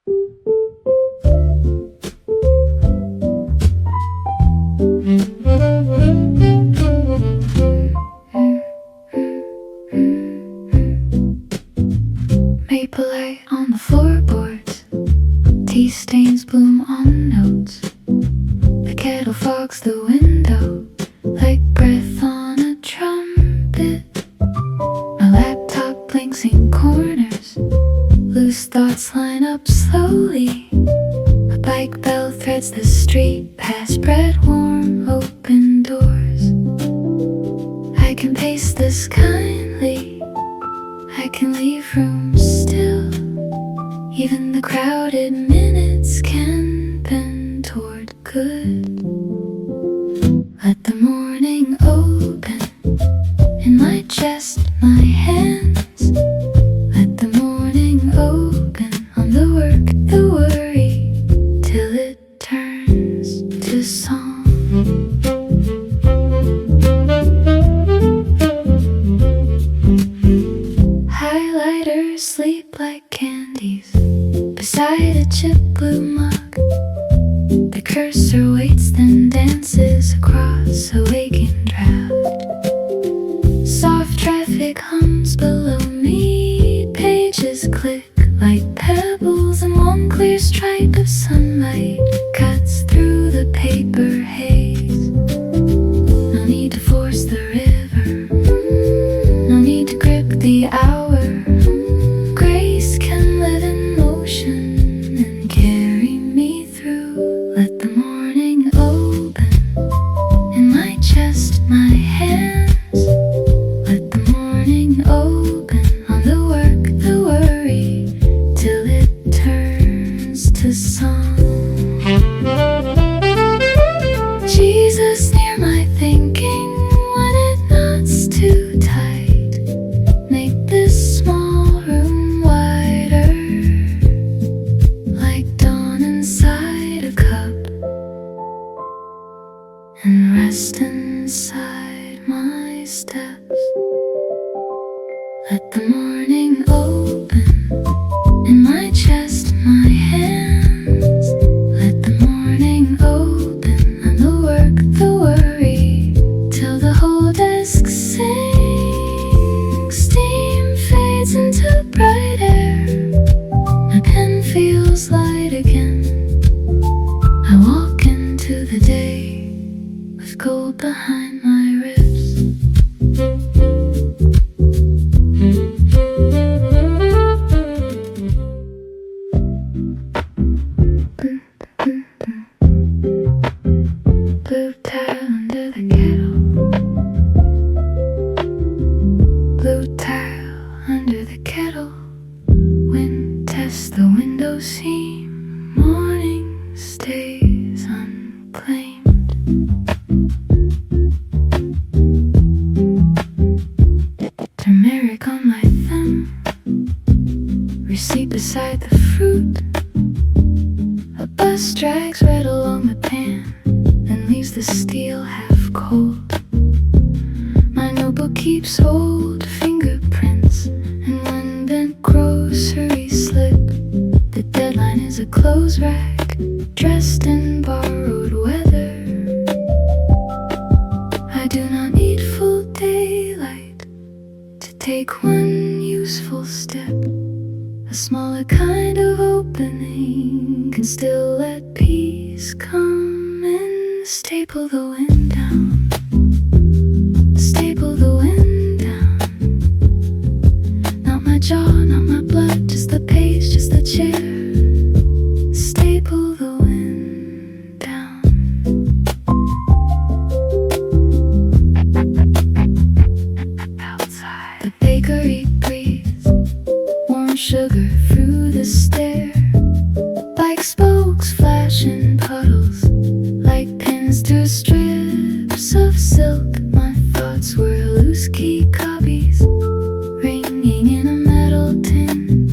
Maple light on the floorboards, tea stains bloom on notes. The kettle fogs the window like breath on a trumpet. My laptop blinks in corners, loose thoughts line up slowly. A bike bell threads the street past bread warm open doors. I can pace this kindly, I can leave room still. Even the crowded minutes can bend toward good. Let the morning open in my chest, my hands. Let the morning open on the work, the worry, till it turns to song. Highlighters sleep like candies beside a chip blue mug. The cursor waits then dances across a waking draft. Soft traffic hums below me, pages click like pebbles, and one clear stripe of sunlight cuts through the paper haze. No need to force the river, no need to grip the hour. Grace can live in motion and carry me through. Let the morning open in my chest, my hands. Let the morning open on the work, the worry, till it turns to song. Jesus near my thinking when it knots too tight. Make this small room wider, like dawn inside a cup, and rest inside my steps. Let the morning open in my chest, my hands. Let the morning open on the work, the worry, till the whole desk sings. Steam fades into bright air, my pen feels light again. I walk into the day with gold behind my ribs. Blue tile under the kettle, blue tile under the kettle. Wind tests the window seam, morning stays unclaimed. Turmeric on my thumb, receipt beside the fruit. A bus drags right along the pan, then leaves the steel half cold. My notebook keeps old fingerprints, and when bent groceries slip, the deadline is a clothes rack dressed in borrowed weather. I do not need full daylight to take one useful step. A smaller kind of opening can still let peace come in. Staple the wind down, staple the wind down. Not my jaw, not my blood, just the page, just the chair. Staple the wind down. Outside, the bakery breathes warm sugar through the stair, like spokes flash in puddles, like pins through strips of silk. My thoughts were loose key copies, ringing in a metal tin.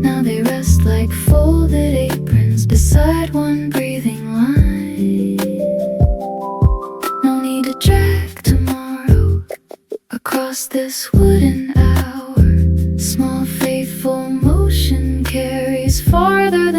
Now they rest like folded aprons beside one breathing line. No need to drag tomorrow across this wooden hour. Small faithful motion carries farther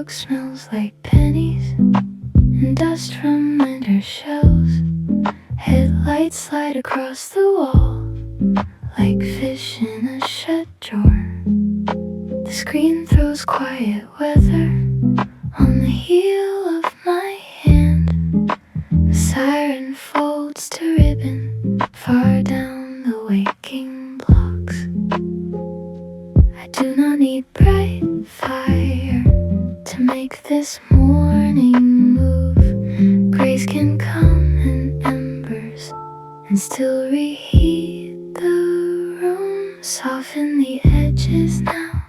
book smells like pennies and dust from winter shells. Headlights slide across the wall like fish in a shed drawer. The screen throws quiet weather on the heel of my hand. The siren folds to ribbon far down the waking blocks. I do not need bright fire to make this morning move. Grace can come in embers and still reheat the room. Soften the edges now.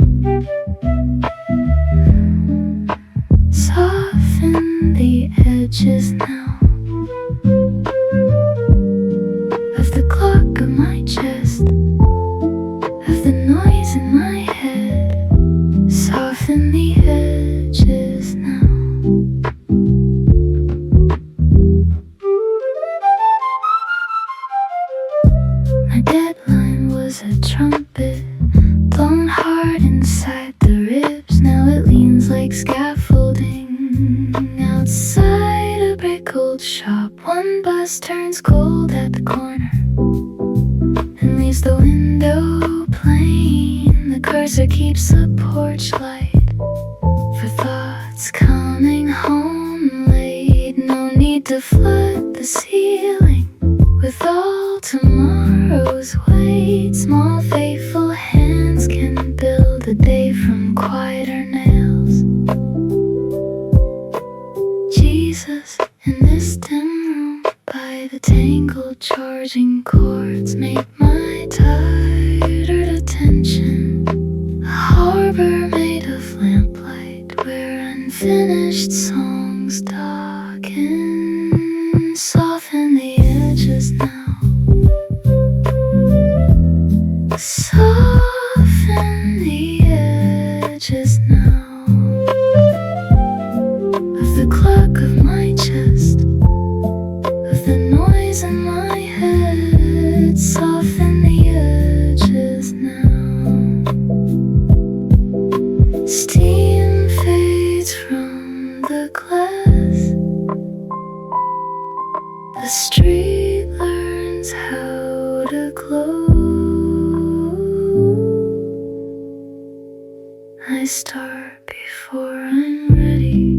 Soften the edges now of the clock of my chest, of the noise in my head. Soften the edges now. My deadline was a trumpet blown hard inside the ribs. Now it leans like scaffolding outside a brick-old shop. One bus turns cold at the corner and leaves the window plain. The cursor keeps the porch light for thoughts coming home late. No need to flood the ceiling with all tomorrow's weight. Small faithful hands can build a day from quieter nails. Jesus, in this dim room by the tangled charging cords, make my tired attention a harbor made of lamplight where unfinished songs darken. Soften the edges now. Soften the edges now of the clock of my chest, of the noise in my head. Soften the edges now. Steam fades from the glass. The street learns how to glow. I start before I'm ready.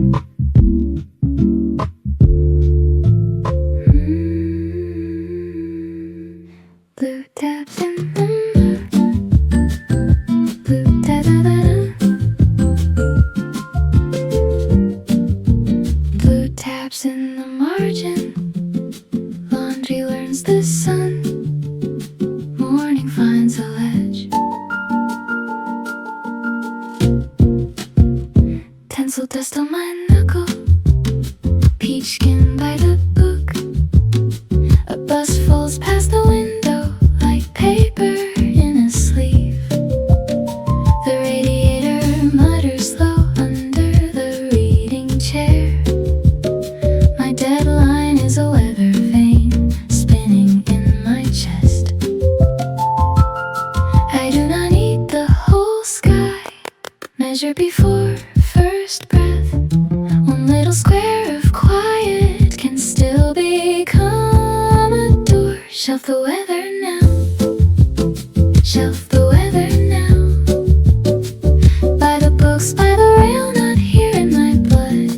Blue taps in the blue da da da da. Blue taps in the margin. Laundry learns the sun. Morning finds a ledge. Pencil dust on my knuckle. Peach skin by the book. A bus falls past the window like paper in a sleeve. The radiator mutters low under the reading chair. My deadline is a weather vane spinning in my chest. I do not need the whole sky. Measure before first breath. One little square of quiet can still become a door. Shelf the weather now. Shelf the weather now. By the books, by the rail, not here in my blood.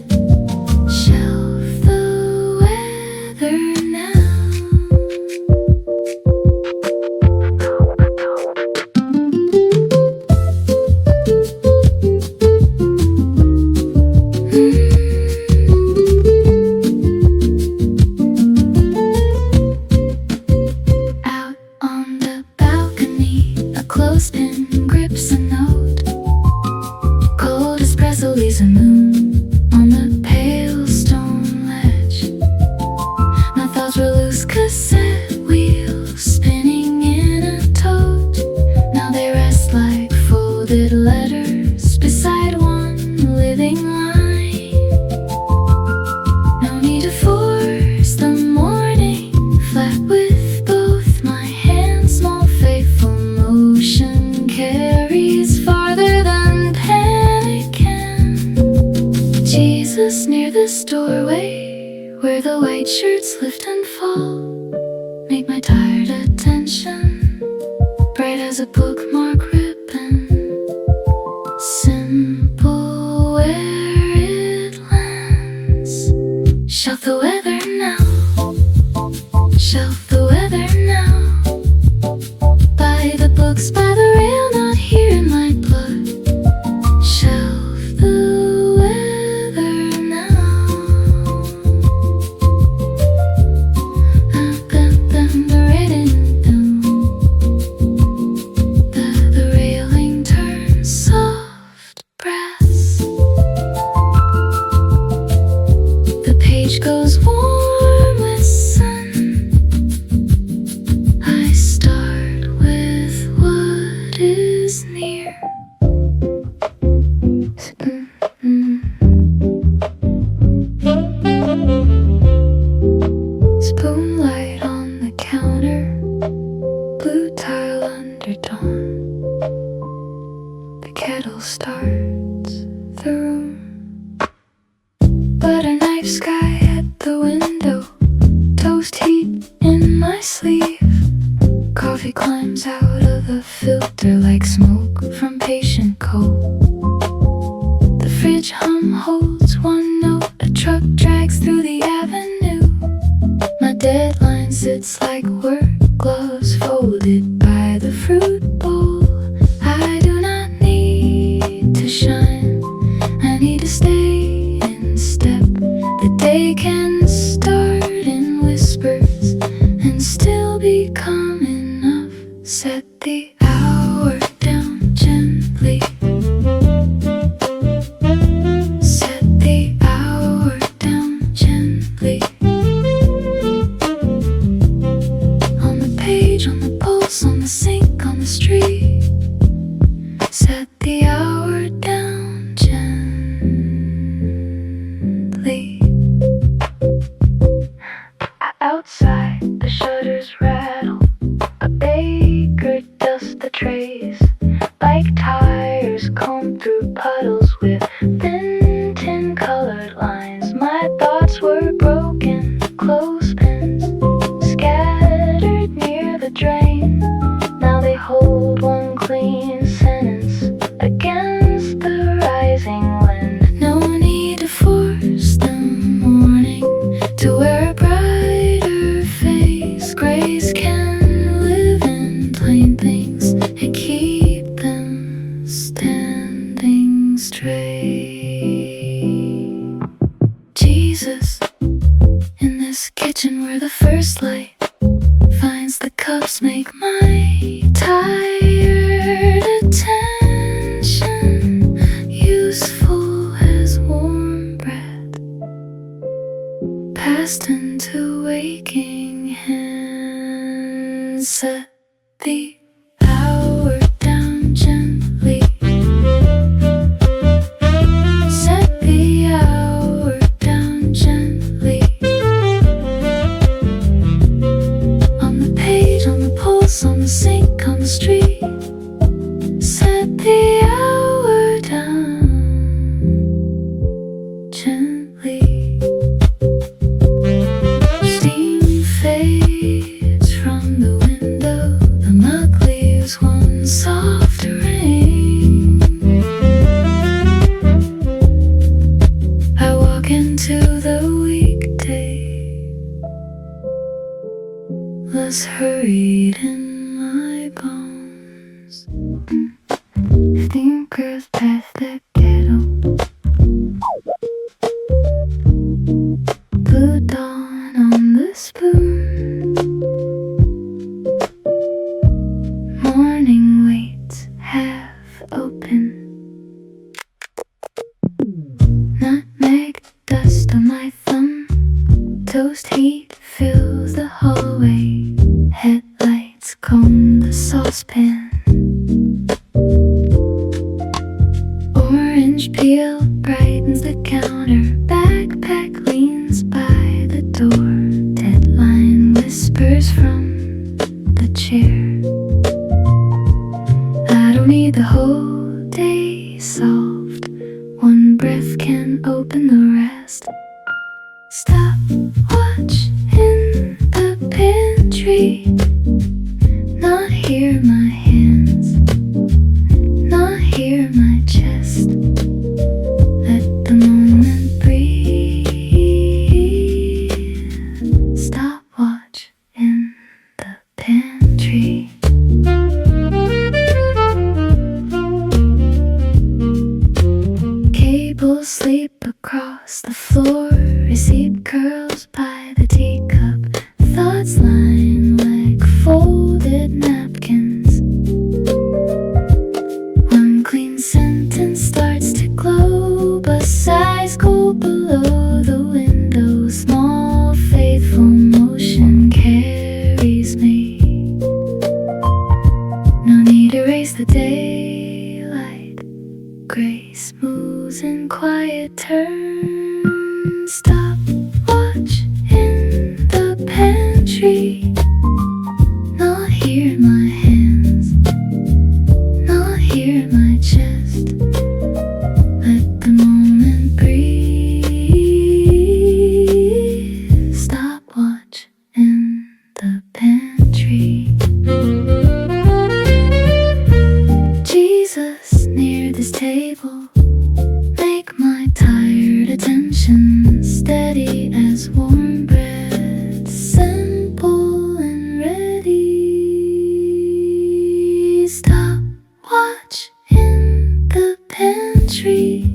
Shelf the weather now. where the white shirts lift and fall, make my tired attention bright as a bookmark ribbon, simple where it lands. Shelf the weather now, shelf the weather now. Buy the books by the rail, not here in my blood. Shelf the weather now. The railing down. The railing turns soft brass. The page goes warm with sun. I start with what is near. Spoonlight on the counter, blue tile undertone. The kettle starts the room. Butter knife sky at the window, toast heat in my sleeve. Coffee climbs out of the filter like smoke from patient coal. The fridge hum holds one note, a truck drags through the avenue. My deadline sits like work gloves folded by the fruit bowl. I do not need to shine, I need to stay in step. The day can start in whispers and still become enough. Set the hour down gently. Set the hour down gently. On the page, on the pulse, on the sink, on the street. Set the hour down gently. Outside, the shutters rattle. A baker dusts the trays. Bike tires comb through puddles with thin tin-colored lines. My thoughts were broken clothespins scattered near the drain. Now they hold one clean sentence against the rising wind. No need to force the morning to wear a brighter face. Grace can live in plain things and keep them standing straight. Jesus, in this kitchen where the first light finds the cups, make my tired attention useful as warm bread, passed into waking hands. Set the hour down gently. Set the hour down gently. On the page, on the pulse, on the sink, on the street. Set the hour down gently. Steam fades from the window. The mug leaves one soft rain. I walk into the weekday, less hurried in my bones. 15 girls past the kettle, blue dawn on the spoon. Morning waits half open. Nutmeg dust on my thumb. Toast heat fills the hallway. Headlights comb the saucepan. Orange peel brightens the counter. Backpack leans by the door. Deadline whispers from the chair. I don't need the whole day solved. One breath can open the rest. Stop. Stopwatch in the pantry. Not hear my hands, not hear my chest. Let the moment breathe. Stopwatch in the pantry. Cables sleep across the floor. Receipt curls by the teacup. Thoughts line like folded napkins. One clean sentence starts to glow. A size cold below the window. Small faithful motion carries me. No need to erase the daylight. Grace moves in quiet turns. Stopwatch in the pantry. Not hear my hands, not hear my chest. Let the moment breathe. Stopwatch in the pantry. Jesus near this table. Make my tired attention steady as warm bread, simple and ready. Stopwatch in the pantry.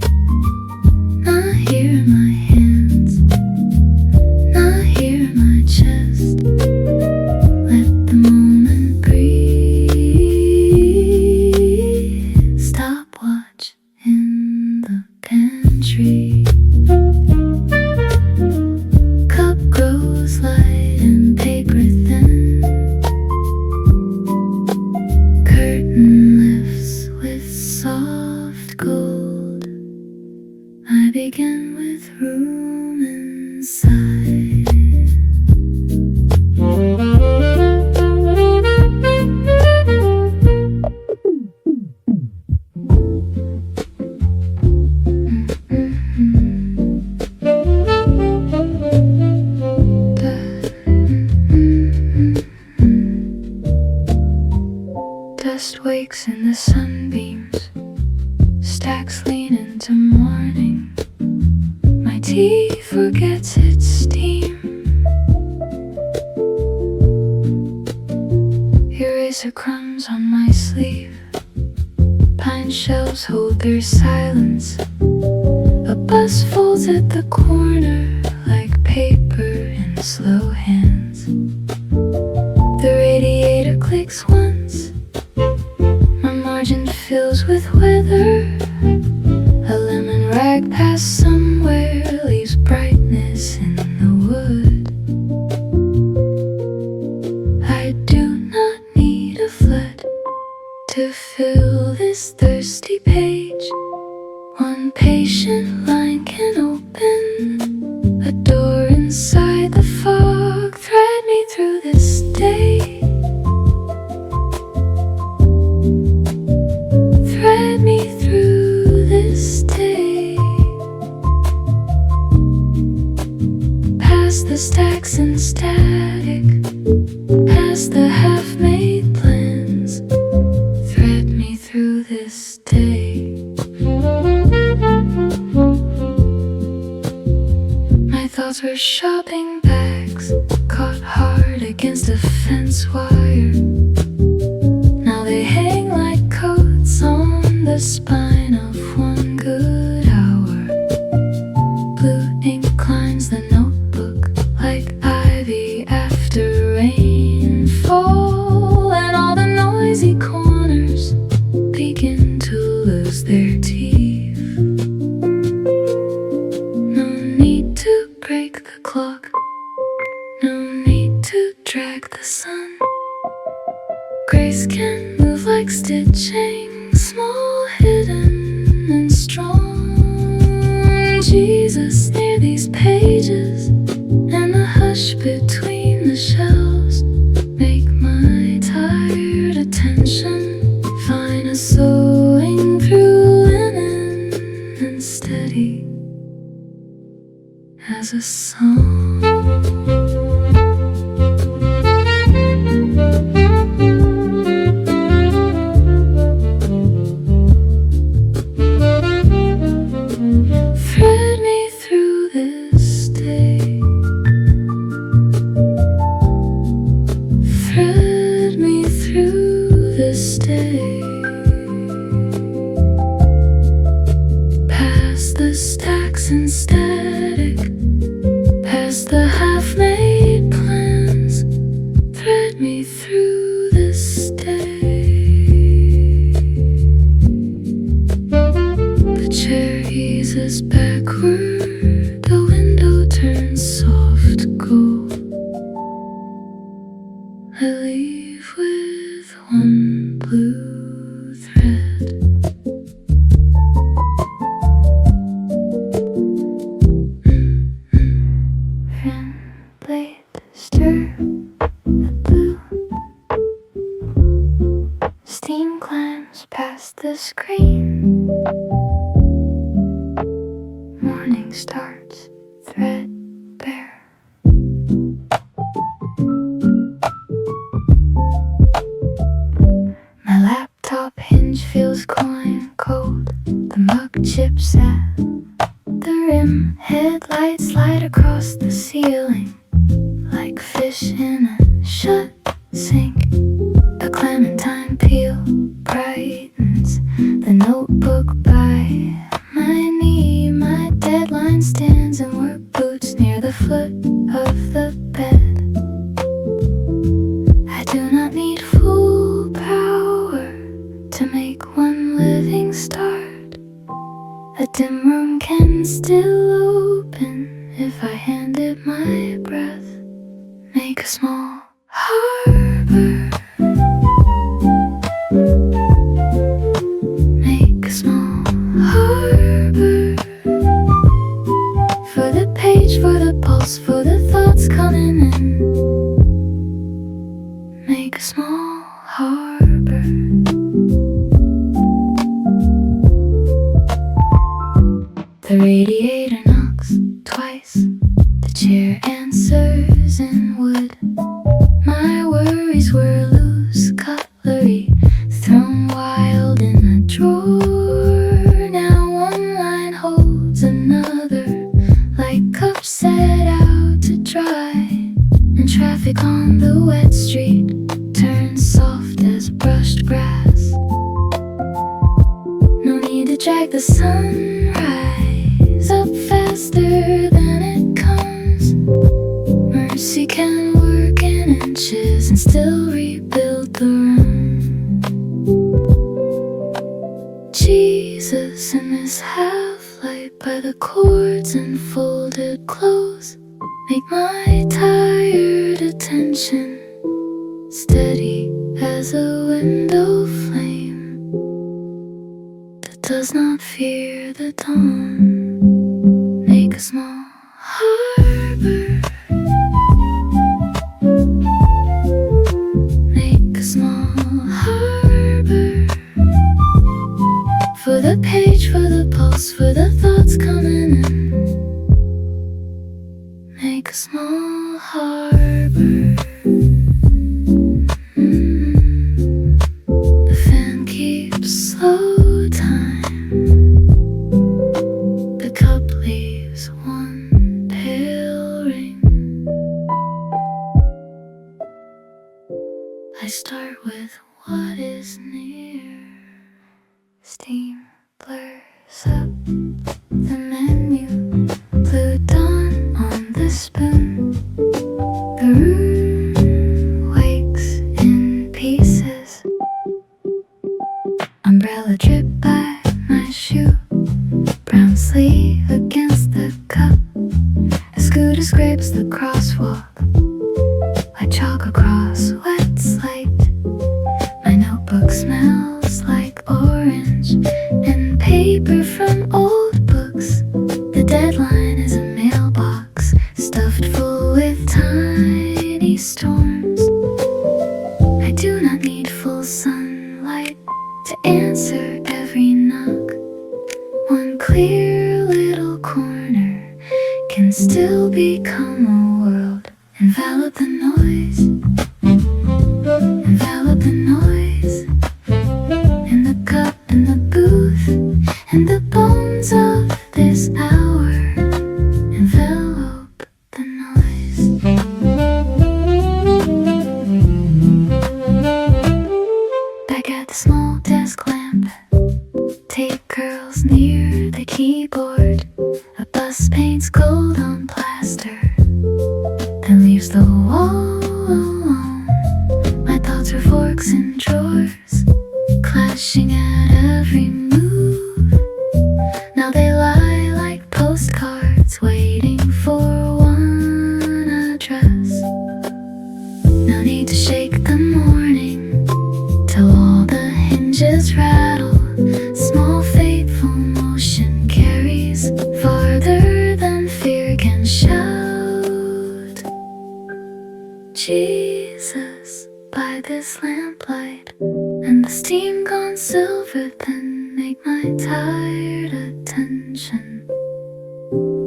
Not hear my hands, not hear my chest. Let the moment breathe. Stopwatch in the pantry. Cup grows light and paper thin. Curtain lifts with soft gold. I begin with room inside. Dust wakes in the sunbeams. Stacks lean into morning. My tea forgets its steam. Eraser crumbs on my sleeve. Pine shelves hold their silence. A bus folds at the corner like paper in slow hands. The radiator clicks once. My margin fills with weather. A lemon rag passed somewhere leaves brightness in the wood. I do not need a flood to fill this thirsty page. One patient line can open a door inside the fog. Thread me through this day. Thread me through this day. Past the stacks and static. Past the half-made plans. Thread me through this day. My thoughts were shopping bags, caught hard against a fence wire. Now they hang like coats on the spine of one good hour. Blue ink climbs the notebook like ivy after rainfall, and all the noisy corners begin to lose their teeth. No need to break the clock, no need to drag the sun. Grace can move like stitching, small, hidden, and strong. Jesus near these pages, and the hush between the shelves make my tired attention find a sewing through linen and steady as a song. blade stir the blue. Steam climbs past the screen. Morning starts threadbare. My laptop hinge feels coin cold. The mug chips at the rim. Headlights slide across the ceiling like fish in a shut sink. The clementine peel brightens the notebook by my knee. My deadline stands in work boots near the foot of the bed. I do not need full power to make one living start. A dim room can still open if I hand it my breath. Make a small harbor. Make a small harbor. For the page, for the pulse, for the thoughts coming in. Make a small harbor. The radiator knocks twice. The chair answers in wood. My worries were loose cutlery thrown wild in a drawer. Now one line holds another, like cups set out to dry. And traffic on the wet street turns soft as brushed grass. No need to drag the sunrise up faster than it comes. Mercy can work in inches and still rebuild the room. Jesus in this half-light by the cords and folded clothes make my tired attention steady as a window flame that does not fear the dawn. Make a small harbor. Make a small harbor. For the page, for the pulse, for the thoughts coming in. Make a small harbor. The fan keeps slow time. The cup leaves one pale ring. I start with what is near. Steam blurs up the menu. Blue dawn on the spoon. The room wakes in pieces. Umbrella drip by my shoe. Brown sleeve against the cup. A scooter scrapes the crosswalk. I chalk across wet slate. My notebook smells like orange and paper from old books. The deadline is a mailbox stuffed full with tiny storms. I do not need full sunlight to answer every knock. One clear little corner can still become a world. Envelop the noise. Envelop the noise. In the cup, in the booth, and the bones of this hour. Envelop the noise. Back at the small desk lamp. Tape curls near the keyboard. A bus paints gold on plaster. Then leaves the wall alone. My thoughts are forks in drawers, clashing at every move. Now they lie like postcards, waiting for one address. No need to shake the morning till all the hinges rattle. Small fateful motion carries farther than fear can shout. Jesus by this lamplight, and the steam gone silver, then make my tired attention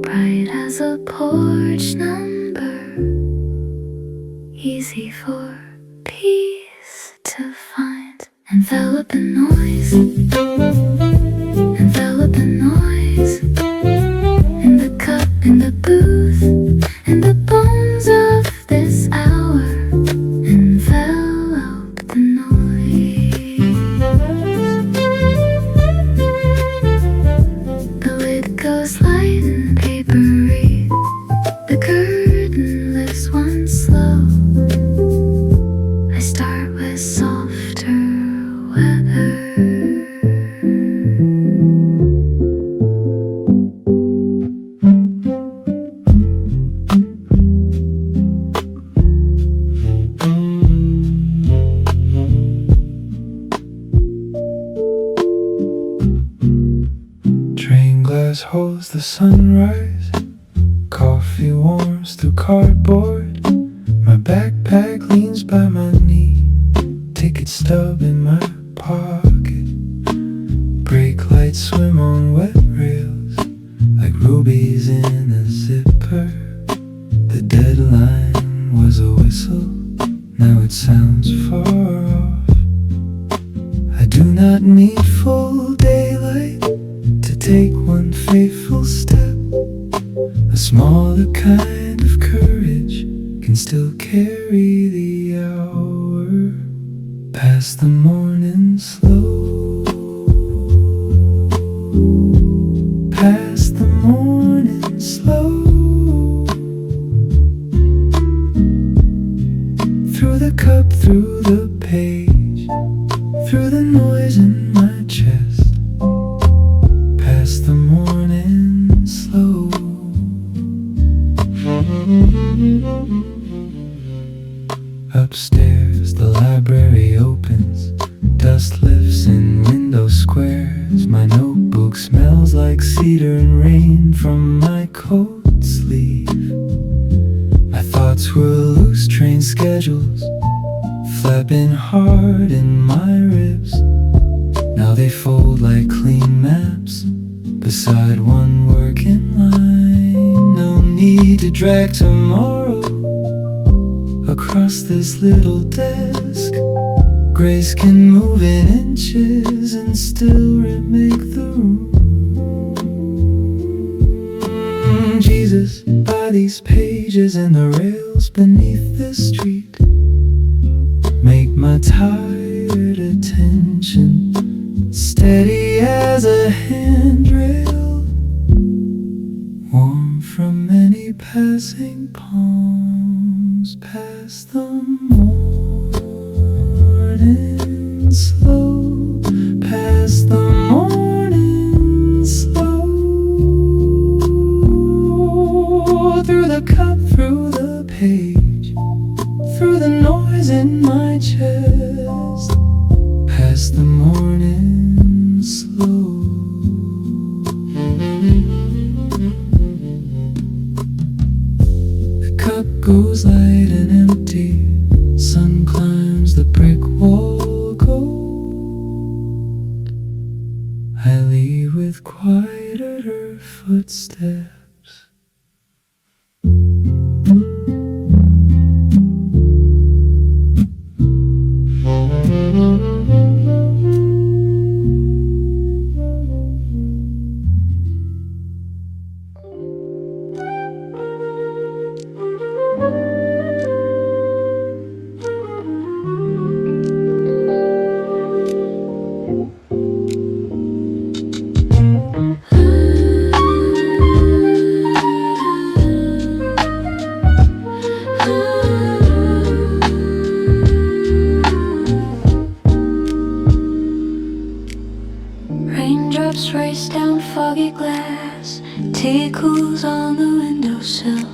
bright as a porch number, easy for peace to find. Envelop in noise, envelop in noise, in the cup, in the booth, in the bones of this hour. Envelop the noise. The lid goes light and papery, the curtain lifts one slow. I start with softer weather. Train glass holds the sunrise, coffee warms through cardboard. My backpack leans by my knee, ticket stub in my pocket. Brake lights swim on wet rails like rubies in a zipper. The deadline was a whistle, now it sounds far off. I do not need full daylight to take one faithful step. A smaller kind of courage can still carry the hour. Past the morning slow, past the morning slow. Through the cup, through the page, through the noise in my chest. Past the morning slow. Upstairs the library opens, dust lifts in window squares. My notebook smells like cedar and rain from my coat sleeve. My thoughts were loose train schedules, flapping hard in my ribs. Now they fold like clean maps beside one working line. No need to drag tomorrow across this little desk. Grace can move in inches and still remake the room. Jesus by these pages and the rails beneath this street make my tired attention steady as a handrail, warm from many passing palms. Past the morning slow, past the morning slow. Through the cup, through the page, through the noise in my chest. Past the morning slow. The cup goes light and empty, sun climbs the brick wall gold. I leave with quieter footsteps. Raindrops race down foggy glass, tea cools on the windowsill.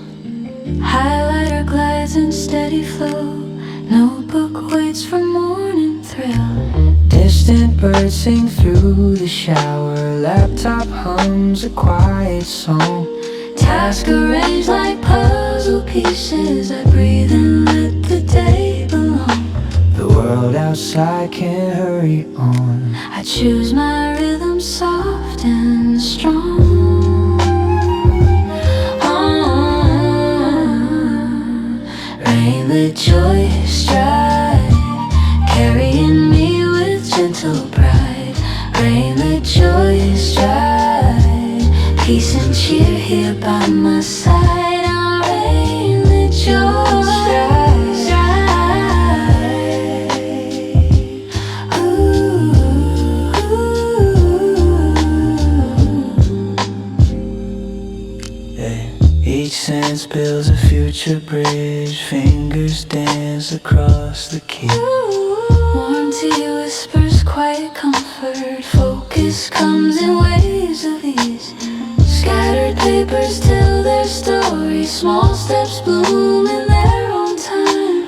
Highlighter glides in steady flow, notebook waits for morning thrill. Distant birds sing through the shower, laptop hums a quiet song. Task arranged like puzzles puzzle pieces I breathe and let the day belong. The world outside can't hurry on. I choose my rhythm soft and strong. Rainlit joy stride, carrying me with gentle pride. Rainlit joy stride, peace and cheer here by my side. Our rainlit joy stride. Yeah. Each sense builds a future bridge. Fingers dance across the key. Warm tea whispers quiet comfort. Focus comes in waves of ease. Scattered papers tell their story. Small steps bloom in their own time.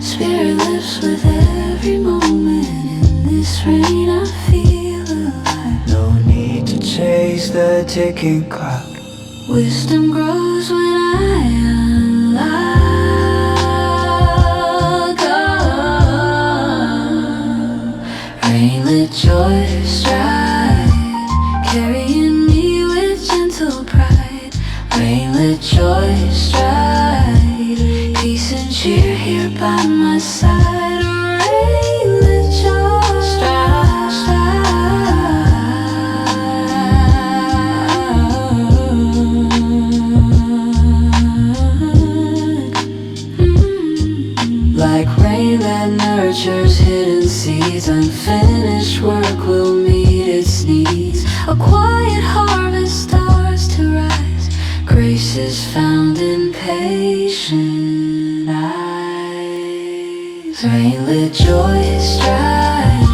Spirit lifts with every moment. In this rain I feel alive. No need to chase the ticking clock. Wisdom grows when I unlock. Rainlit joy stride, carrying me with gentle pride. Rainlit joy stride, peace and cheer here by my side. Rainlit joy stride. Like rain that nurtures hidden seeds, unfinished work will meet its needs. A quiet harvest starts to rise. Grace is found in patient eyes. Rainlit joy stride,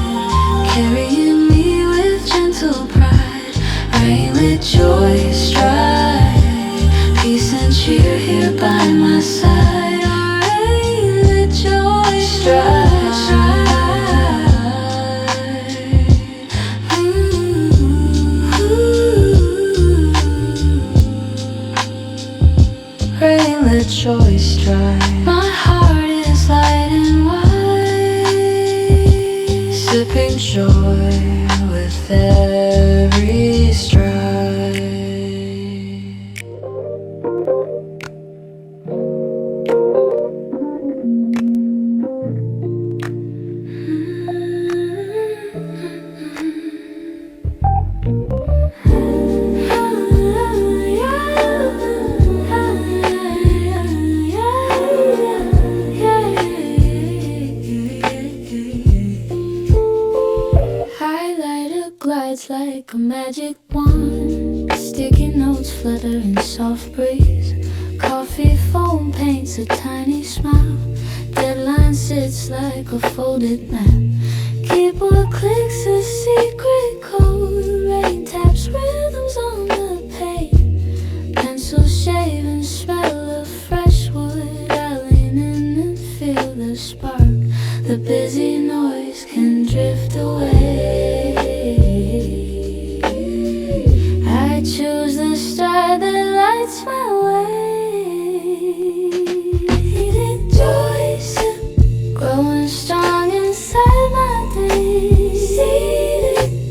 carrying me with gentle pride. Rainlit joy stride, peace and cheer here by my side. Joy stride, rainlit joy stride. My heart is light and wide, sipping joy with every stride. Glides like a magic wand. Sticky notes flutter in soft breeze. Coffee foam paints a tiny smile. Deadline sits like a folded map. Keyboard clicks a secret code. Rain taps rhythms on the page. Pencil shave and smell of fresh wood. I lean in and feel the spark. The busy noise can drift away. I choose the star that lights my way. Rejoicing, growing strong inside my days.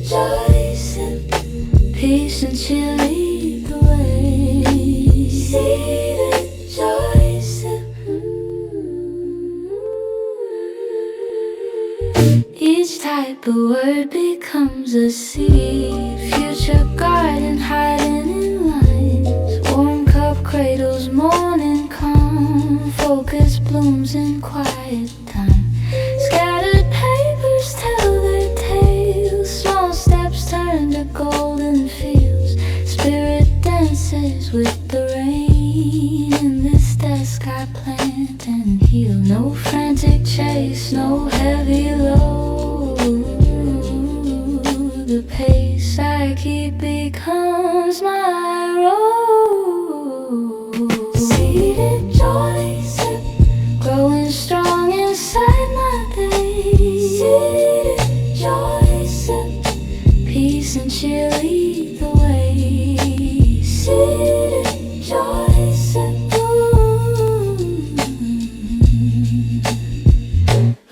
Rejoicing, peace and cheer lead the way. Rejoicing. Each type of word becomes a seed. Future garden hiding in lines. Warm cup cradles morning calm. Focus blooms in quiet time. Scattered papers tell their tales. Small steps turn to golden fields. Spirit dances with the rain. In this desk I plant and heal. No frantic chase, no heavy load. The pace I keep becomes my road. Seated joys, growing strong inside my days. Seated joys, peace and cheer lead the way. Seated joys, ooh.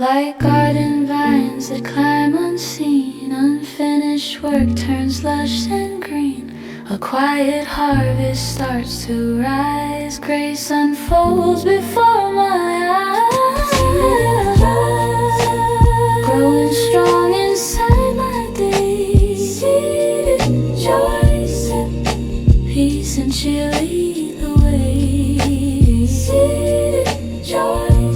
like garden vines that climb unseen. Unfinished work turns lush and green. A quiet harvest starts to rise. Grace unfolds before my eyes, growing strong inside my days. Seated joy, peace and cheer lead the way. Seated joy,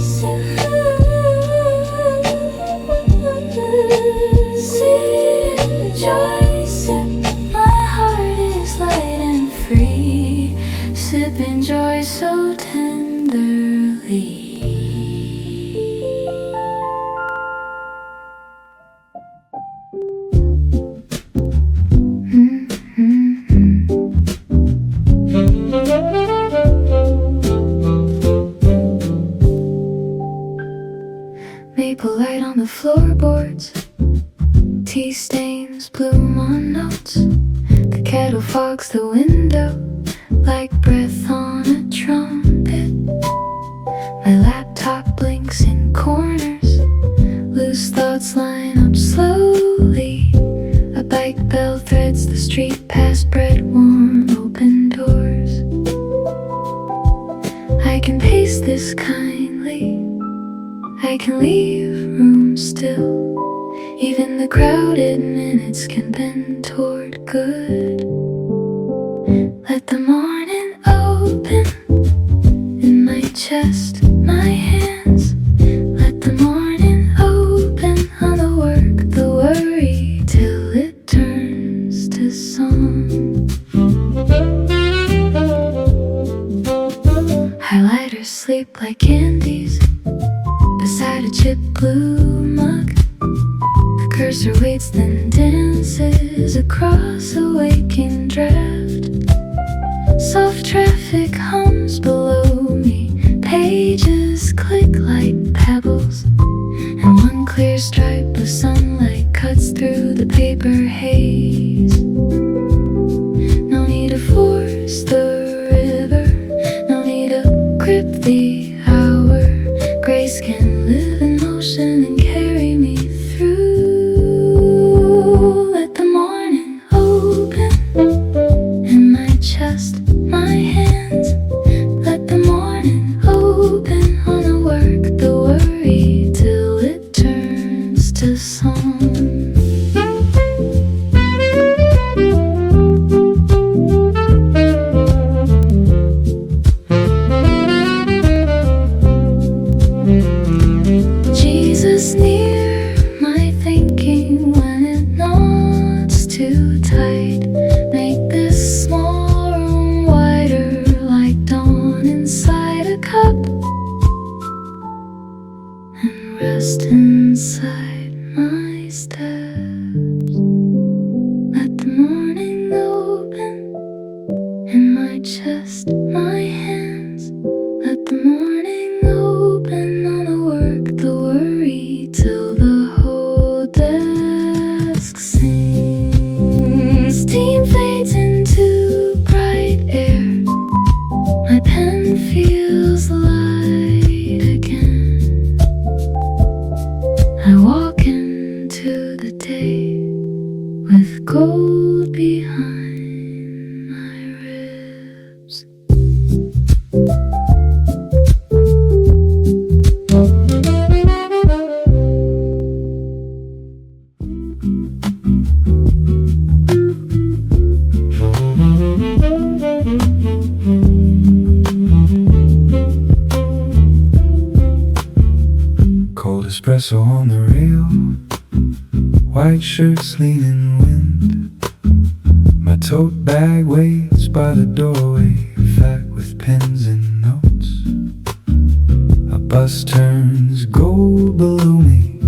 seated joy, my heart is light and free, sipping joy so tenderly. Maple light on the floorboards, tea stains bloom on notes. The kettle fogs the window like breath on a trumpet. My laptop blinks in corners, loose thoughts line up slowly. A bike bell threads the street past bread warm open doors. I can pace this kindly, I can leave room still. Even the crowded minutes can bend toward good. Let the morning open in my chest, my hands. Let the morning open on the work, the worry, till it turns to song. Highlighters sleep like candies beside a chipped blue mug. The cursor waits then dances across a waking draft. Soft traffic hums below me, pages click like pebbles, and one clear stripe of sunlight cuts through the paper haze. No need to force the river, no need to grip the hour. Grace can live in motion and carry me through. Let the morning open in my chest, my hands. Let the morning open on the work, the worry, till it turns to song. Jesus near my thinking when it knots too tight. Make this small room wider like dawn inside a cup, and rest inside my steps. Let the morning open in my chest, my hands. Let the morning open on the work, the worry, till the whole desk sings. Steam fades into bright air, my pen feels light again. I walk into the day with gold behind my ribs. Cold espresso on the rail, white shirts leaning wind. My tote bag waits by the doorway, fat with pens and notes. A bus turns gold below me,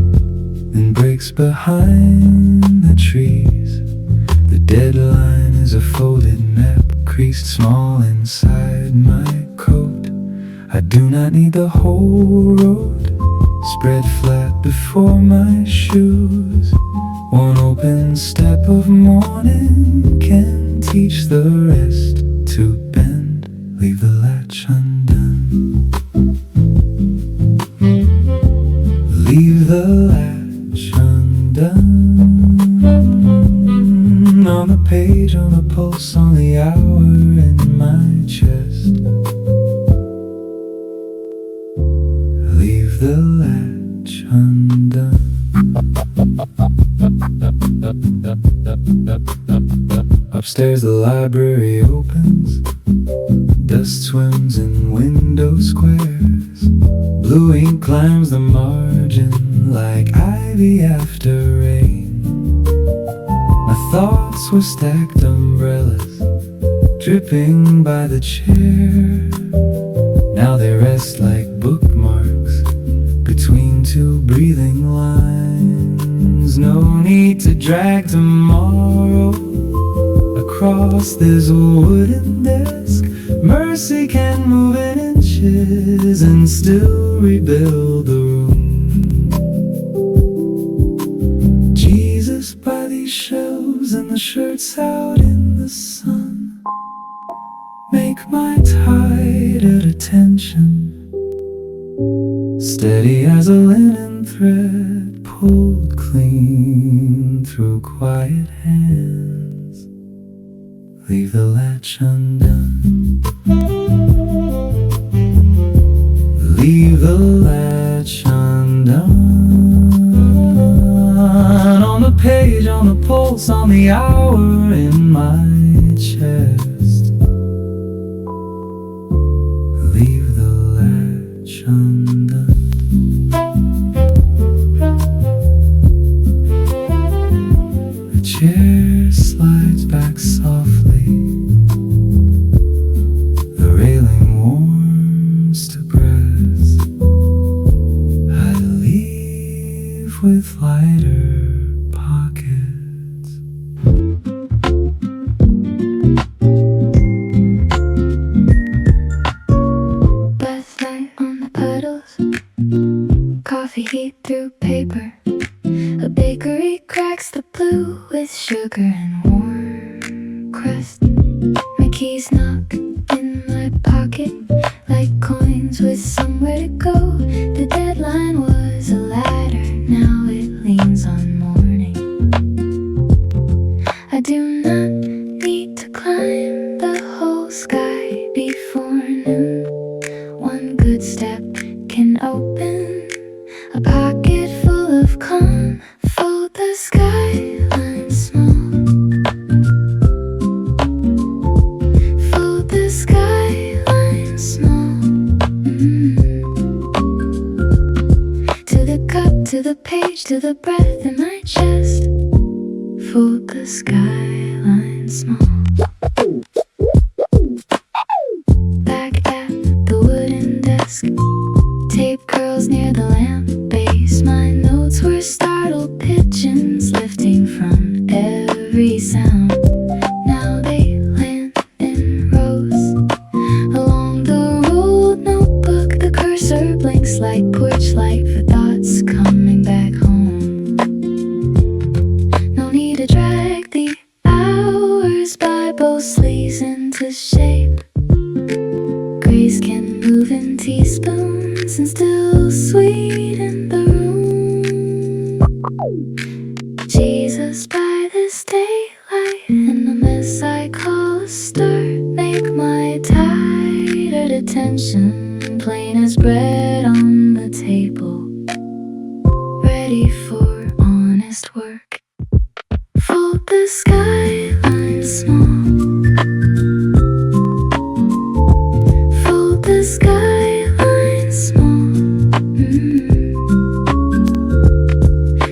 then breaks behind the trees. The deadline is a folded map, creased small inside my coat. I do not need the whole road spread flat before my shoes. One open step of morning can teach the rest to bend. Leave the latch undone, leave page, on the pulse, on the hour in my chest. Leave the latch undone. Upstairs the library opens. Dust swims in window squares. Blue ink climbs the margin like ivy after rain. My thoughts were stacked umbrellas, dripping by the chair. Now they rest like bookmarks between two breathing lines. No need to drag tomorrow across this wooden desk. Mercy can move in inches and still rebuild the room. Jesus by these shelves and the shirts out in the sun make my tide at attention steady as a linen thread pulled clean through quiet hands. Leave the latch undone. Leave the latch undone. On the page, on the pulse, on the hour in my chest. Leave the latch undone. The chair slides back softly. The railing warms to press. I leave with lighter pockets. Bathlight on the puddles, coffee heat through paper. A bakery cracks the blue with sugar and warm crust. My keys knock in my pocket like coins with somewhere to go. The deadline was a ladder, now it leans on morning. I do not need to climb the whole sky before noon. One good step can open a pocket full of calm. Fold the skyline small. Fold the skyline small. To the cup, to the page, to the breath in my chest. Fold the skyline small. Back at the wooden desk, tape curls near the lamp base. My notes were startled pigeons lifting from every sound. Now they land in rows along the rolled notebook. The cursor blinks like porch light for thoughts coming back home. No need to drag the hours by both sleeves into shape. Grace can move in teaspoons and still sweeten the room. Jesus by this daylight and the mess I call a start make my tired attention plain as bread on the table, ready for honest work. Fold the skyline small. Fold the skyline small.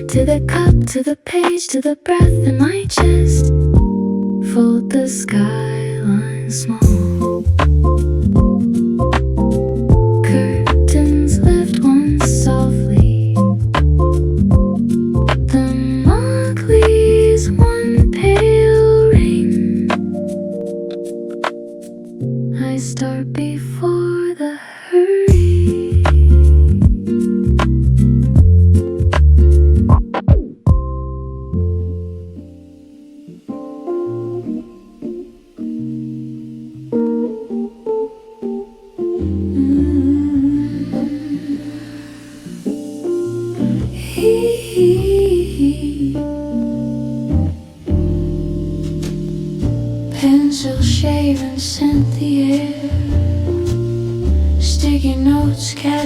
To the cup, to the page, to the breath in my chest. Fold the skyline small. Curtains lift once softly. The mock leaves one pale ring. I start before the hurry.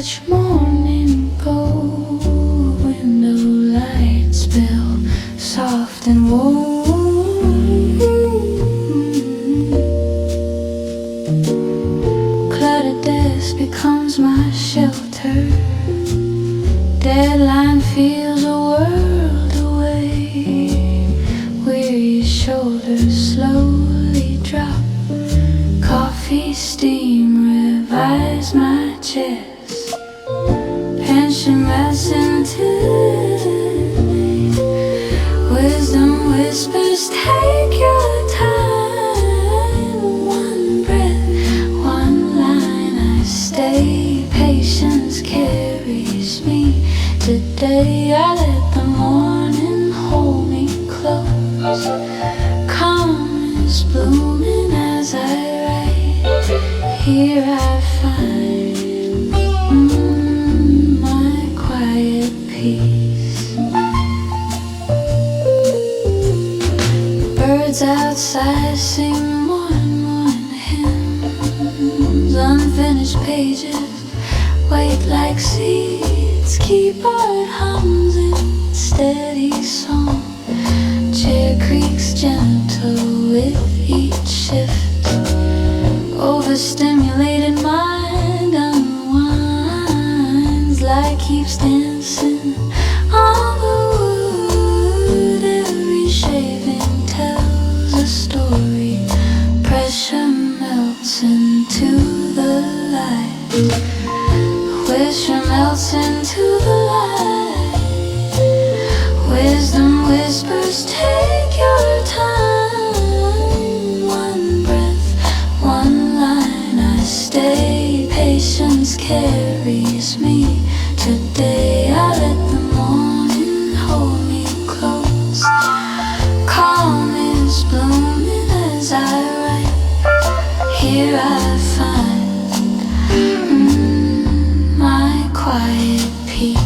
each morning gold. Window lights spill soft and warm. Cluttered desk becomes my shelter. Deadline feels a world away. Weary shoulders slowly drop. Coffee steam revives my chest. Pension melts into me. Wisdom whispers, take your time. One breath, one line, I stay. Patience carries me. Today I let the morning hold me close. Calm is blooming as I write. Here I find my quiet peace. Birds outside sing morning hymns. Unfinished pages wait like seeds. Keyboard hums in steady song. Chair creaks gentle with each shift. Overstimulated mind unwinds. Light keeps dancing on the wood. Every shaving tells a story. Pressure melts into the light. Whisper melts into the light. Wisdom whispers, take your time. One breath, one line, I stay. Patience carries me. Today I let the morning hold me close. Calm is blooming as I write. Here I find my quiet peace.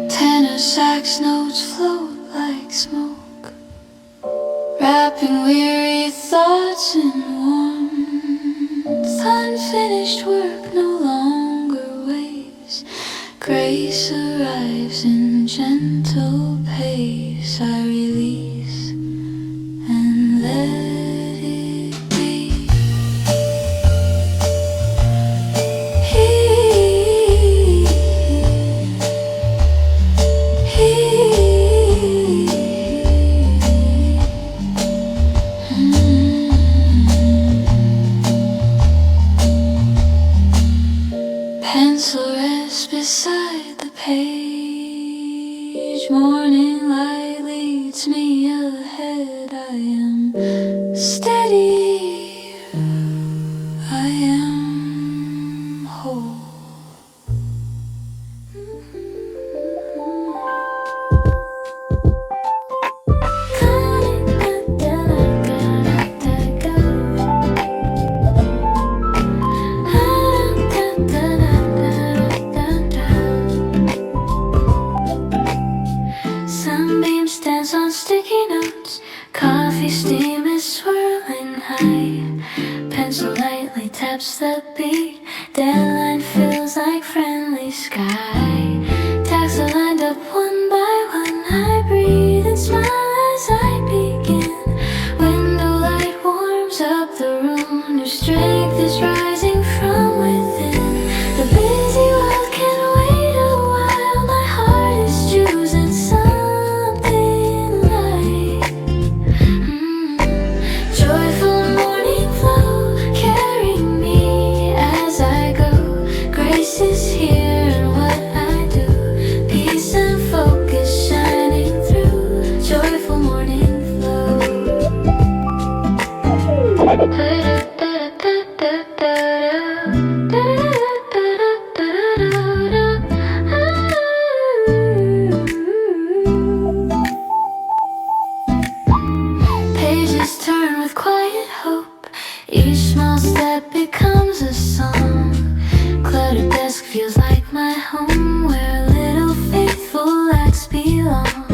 Tenor sax notes float like smoke, wrapping weary thoughts in warmth. Unfinished work no longer waits. Grace arrives in gentle pace. I release and let it be. Pencil rests beside the page. Morning light leads me ahead. I am steady. I am whole. Sunbeams dance on sticky notes. Coffee steam is swirling high. Pencil lightly taps the beat. Deadline feels like friendly sky. Tacks are lined up one by one. I breathe and smile as I begin. Window light warms up the room. New strength is rising from within. The busy world can wait a while. My heart is choosing something light. Joyful morning flow, carry me as I go. Grace is here in what I do. Peace and focus shining through. Joyful morning flow. with quiet hope. Each small step becomes a song. Cluttered desk feels like my home, where little faithful acts belong.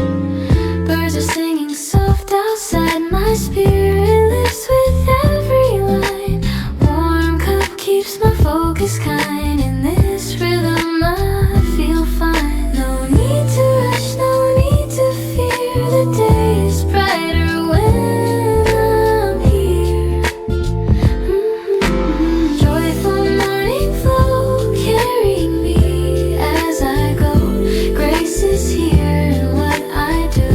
Birds are singing soft outside, my spirit lifts with every line. Warm cup keeps my focus kind. In this rhythm I feel fine. No need to rush, no need to fear. The day is brighter when I'm here. Joyful morning flow carrying me as I go. Grace is here in what I do.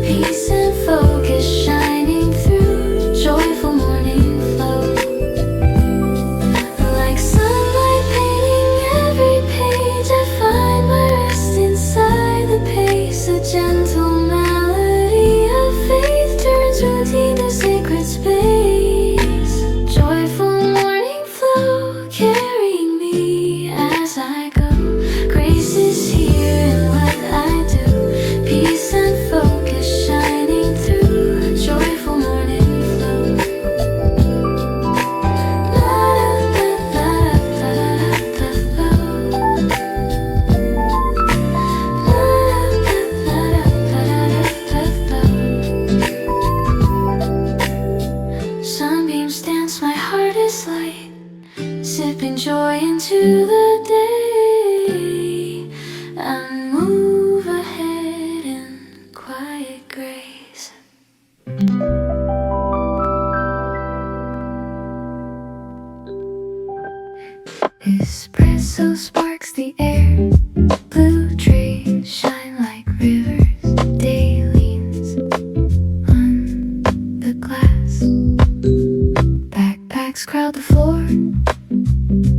Peace and focus shining through. Joyful morning flow. Like sunlight painting every page, I find my rest inside the pace. A gentle melody of faith turns routine to sacred space. Joyful morning flow carrying me as I go. Grace is here in what I do. Peace and focus shining through. Joyful morning flow. La la la la la la flow. Sunbeams dance, my heart is light, sipping joy into the day. I move ahead in quiet grace. Espresso sparks the air. Blue trees shine like rivers. Day leans on the glass. Backpacks crowd the floor.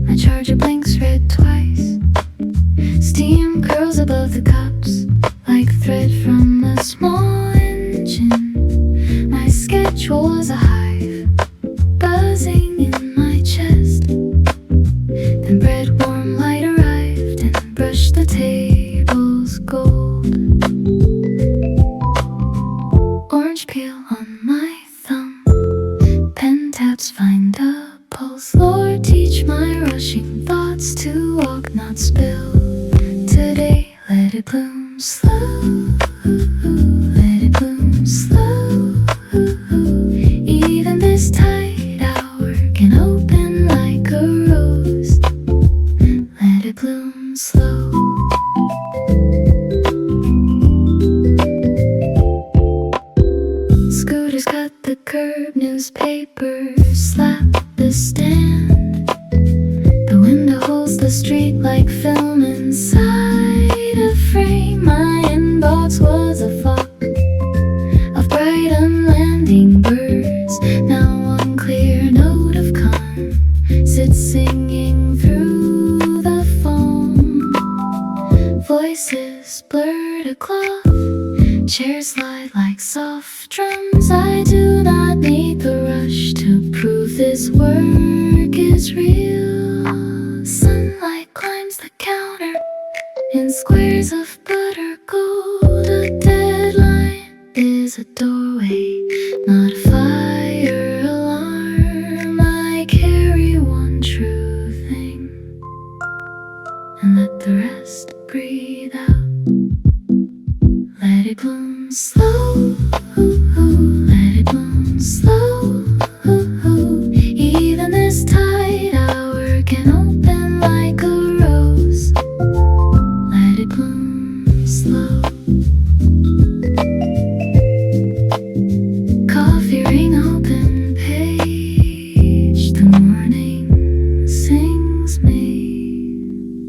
My charger blinks red twice. Steam curls above the cups like thread from a small engine. My schedule was a hive, buzzing in my chest. Then bread warm light arrived and brushed the table's gold. Orange peel on my thumb. Pen taps find a pulse. Lord, teach my rushing thoughts to walk, not spill. Today, let it bloom slow. Let it bloom slow. Even this tight hour can open like a rose. Let it bloom slow. Scooters cut the curb, newspapers slap the stand. The window holds the street like film inside a frame. My inbox was a flock of bright unlanding birds. Now one clear note of calm sits singing through the foam. Voices blurred a cloth. Chairs slide like soft drums. I do not need the rush to prove this work is real. Sunlight climbs the counter in squares of butter gold. A deadline is a doorway, not a fire alarm. I carry one true thing and let the rest breathe out. Let it bloom slow. Let it bloom slow. Even this tight hour can open like a rose. Let it bloom slow. Coffee ring open page. The morning sings me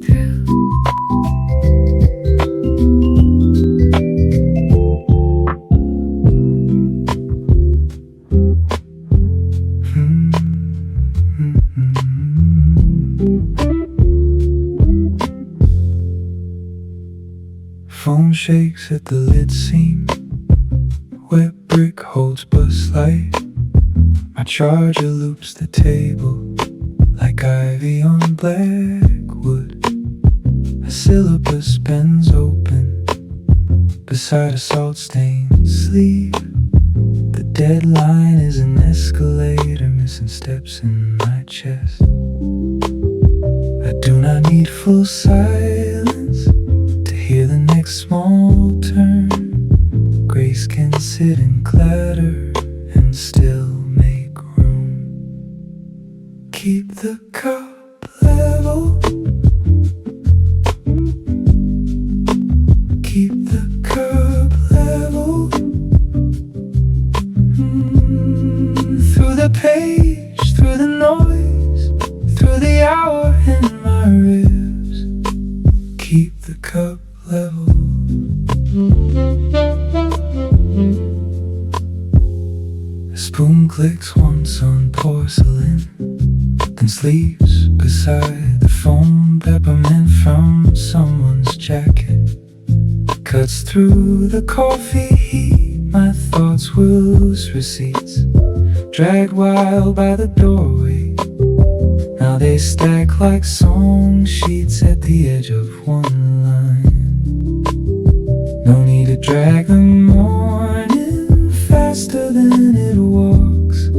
through. Phone shakes at the lit seam. Wet brick holds bus light. My charger loops the table like ivy on blackwood. A syllabus bends open beside a salt-stained sleeve. The deadline is an escalator, missing steps in my chest. I do not need full silence to hear the next small turn. Grace can sit and clatter and still make room. Keep the cup level. Keep the cup level. Through the page, through the noise, through the hour in my ribs. Keep the cup level. A spoon clicks once on porcelain, then sleeps beside the foam. Peppermint from someone's jacket cuts through the coffee heat. My thoughts will lose receipts, dragged wild by the doorway. Now they stack like song sheets at the edge of one line. No need to drag the morning faster than it walks.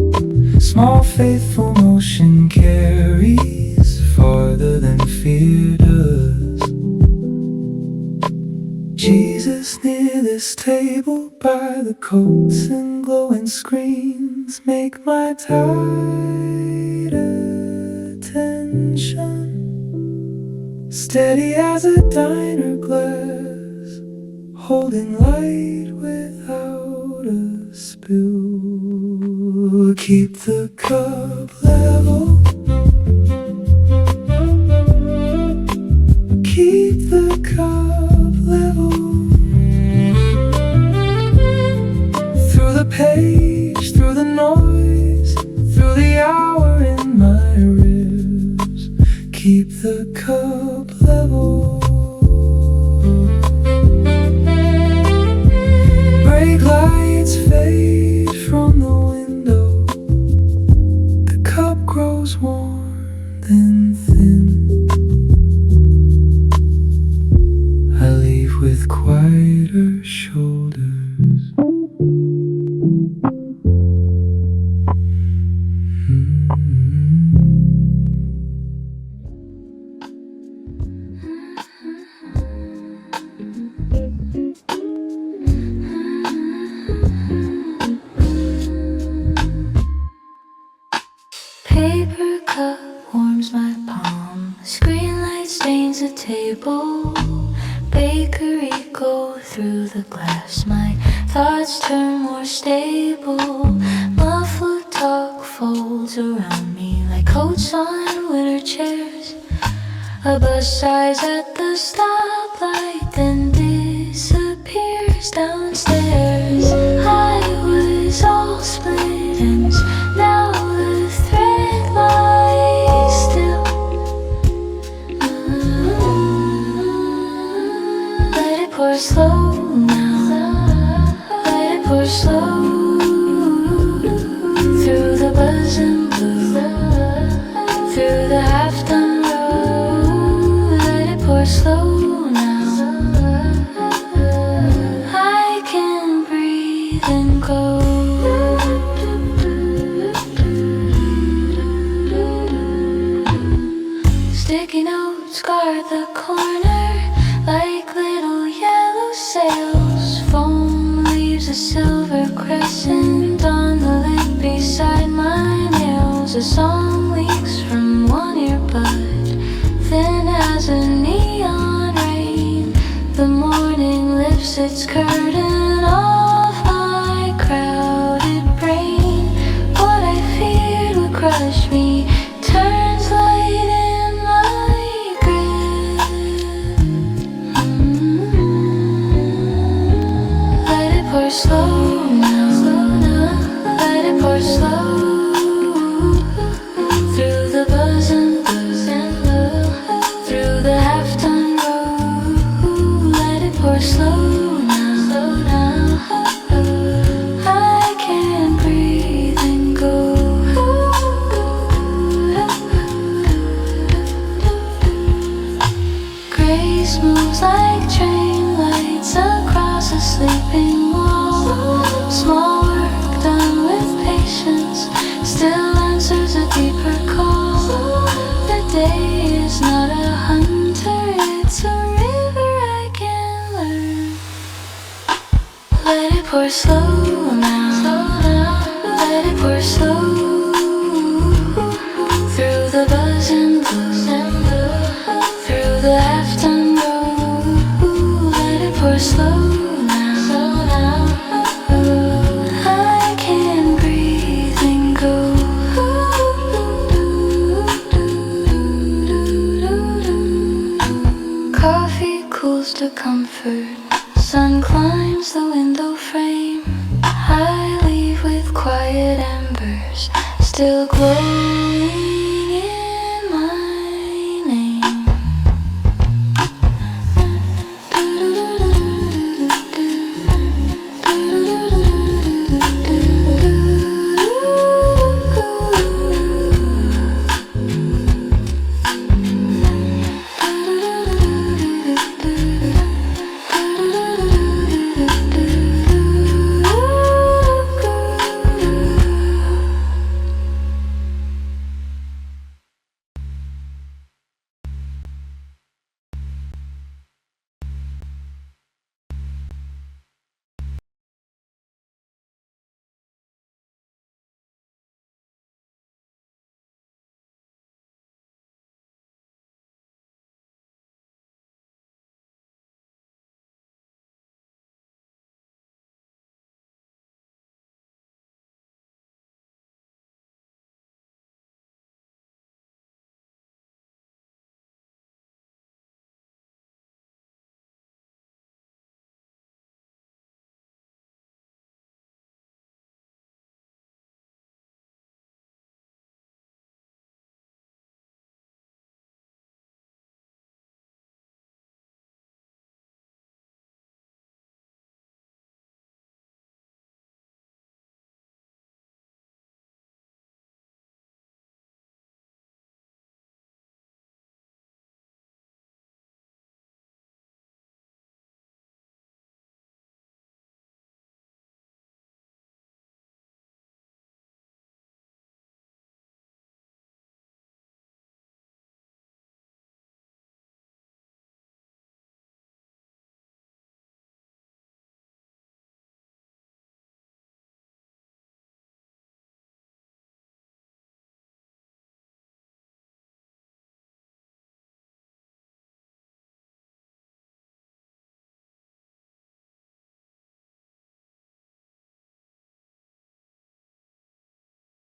Small faithful motion carries farther than fear does. Jesus near this table by the coats and glowing screens make my tight attention steady as a diner glass, holding light without a spill. Keep the cup level. Keep the cup level. Through the page, through the noise, through the hour in my ribs. Keep the cup level. Brake lights fade from the window. The cup grows warm, then thin. I leave with quieter shoulders. Paper cup warms my palm. Screen light stains the table. Bakery go through the glass. My thoughts turn more stable. Muffled talk folds around me like coats on winter chairs. A bus sighs at the stoplight, then disappears downstairs. I was all split ends. Now the thread lies still. Let it pour slow now. Let it pour slow through the buzz and blue, through the half-done road. Let it pour slow now. I can breathe and go. Sticky notes guard the corner like little yellow sails. Foam leaves a silver crescent on the lip beside my nails. A song leaks from one earbud, thin as a neon rain. The morning lifts its curtain off my crowded brain. What I feared would crush me turns light in my grip. Let it pour slow now. Let it pour slow through the buzz and blue, through the half-done road. Let it pour slow now. I can breathe and go. Grace moves like train lights across a sleeping wall. Small work done slow now. Let it pour slow through the buzz and blue, through the halftime row. Let it pour slow now. I can't breathe and go. Coffee cools to comfort. Sun climbs the window frame. I leave with quiet embers still glow.